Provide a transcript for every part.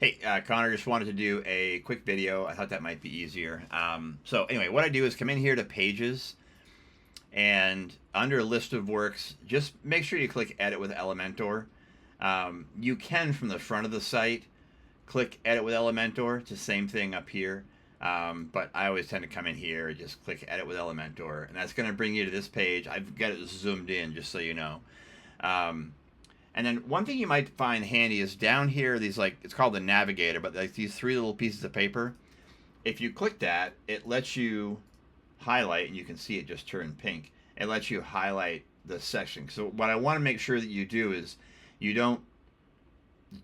Hey, Connor, just wanted to do a quick video. I thought that might be easier. So anyway, what I do is come in here to Pages, and under List of Works, just make sure you click Edit with Elementor. You can, from the front of the site, click Edit with Elementor. It's the same thing up here. But I always tend to come in here and just click Edit with Elementor, and that's going to bring you to this page. I've got it zoomed in just so you know. Um, and then one thing you might find handy is down here, these, like, it's called the navigator, but like these three little pieces of paper. If you click that, it lets you highlight, and you can see it just turn pink. It lets you highlight the section. So what I want to make sure that you do is you don't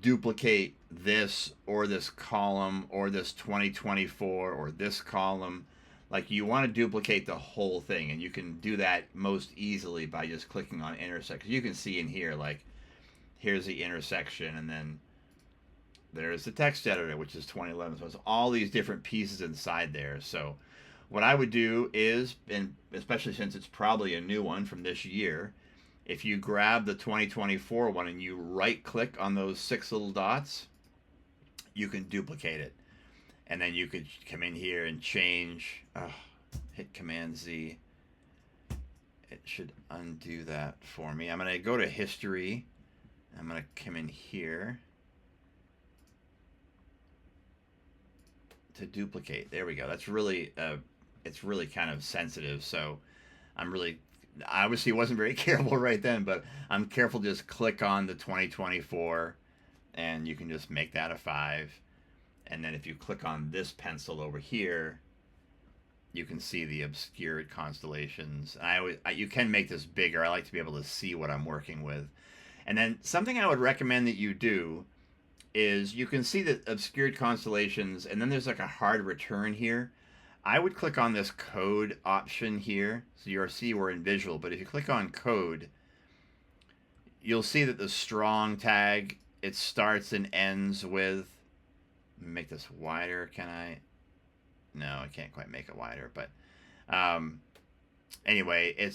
duplicate this or this column or this 2024 or this column. Like, you want to duplicate the whole thing, and you can do that most easily by just clicking on intersect. You can see in here, like, here's the intersection, and then there's the text editor, which is 2011. So it's all these different pieces inside there. So what I would do is, and especially since it's probably a new one from this year, if you grab the 2024 one and you right click on those six little dots, you can duplicate it. And then you could come in here and change, hit Command Z. It should undo that for me. I'm going to go to history. I'm going to come in here to duplicate. There we go. That's really, it's really kind of sensitive. So I obviously wasn't very careful right then, but I'm careful to just click on the 2024, and you can just make that a 5. And then if you click on this pencil over here, you can see the obscured constellations. You can make this bigger. I like to be able to see what I'm working with. And then something I would recommend that you do is, you can see the obscured constellations, and then there's like a hard return here. I would click on this code option here. So you'll see we're in visual, but if you click on code, you'll see that the strong tag, it starts and ends with, let me make this wider, can I? No, I can't quite make it wider, but anyway,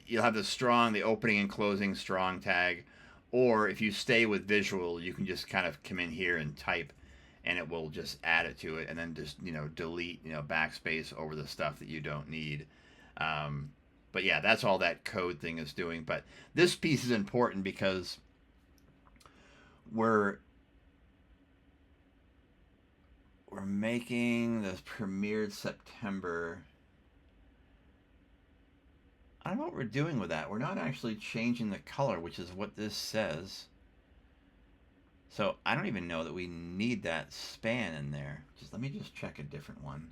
you'll have the opening and closing strong tag. Or if you stay with visual, you can just kind of come in here and type, and it will just add it to it, and then just, delete, backspace over the stuff that you don't need. But yeah, that's all that code thing is doing. But this piece is important because we're making this premiered September. I don't know what we're doing with that. We're not actually changing the color, which is what this says. So I don't even know that we need that span in there. Let me just check a different one.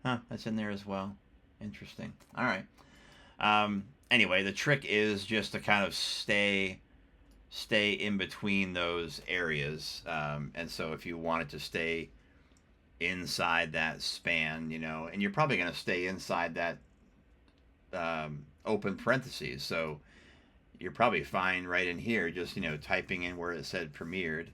Huh, that's in there as well. Interesting. All right. Anyway, the trick is just to kind of stay in between those areas. And so if you want it to stay inside that span, and you're probably going to stay inside that open parentheses. So you're probably fine right in here, just, typing in where it said premiered.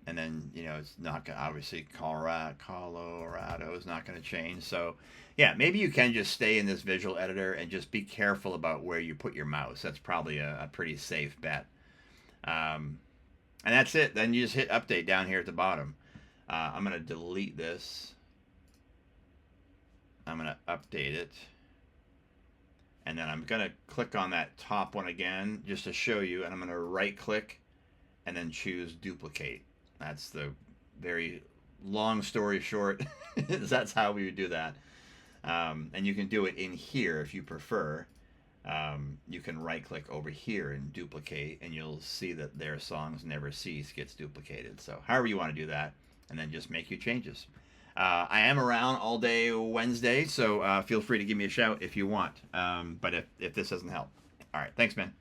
And then, it's not going to, obviously, Colorado is not going to change. So, yeah, maybe you can just stay in this visual editor and just be careful about where you put your mouse. That's probably a pretty safe bet. And that's it. Then you just hit update down here at the bottom. I'm going to delete this. I'm going to update it. And then I'm going to click on that top one again just to show you. And I'm going to right click and then choose duplicate. That's the very long story short. That's how we would do that. And you can do it in here if you prefer. You can right click over here and duplicate, and you'll see that Their Songs Never Cease gets duplicated. So however you want to do that, and then just make your changes. I am around all day Wednesday, so feel free to give me a shout if you want. But if this doesn't help. All right, thanks, man.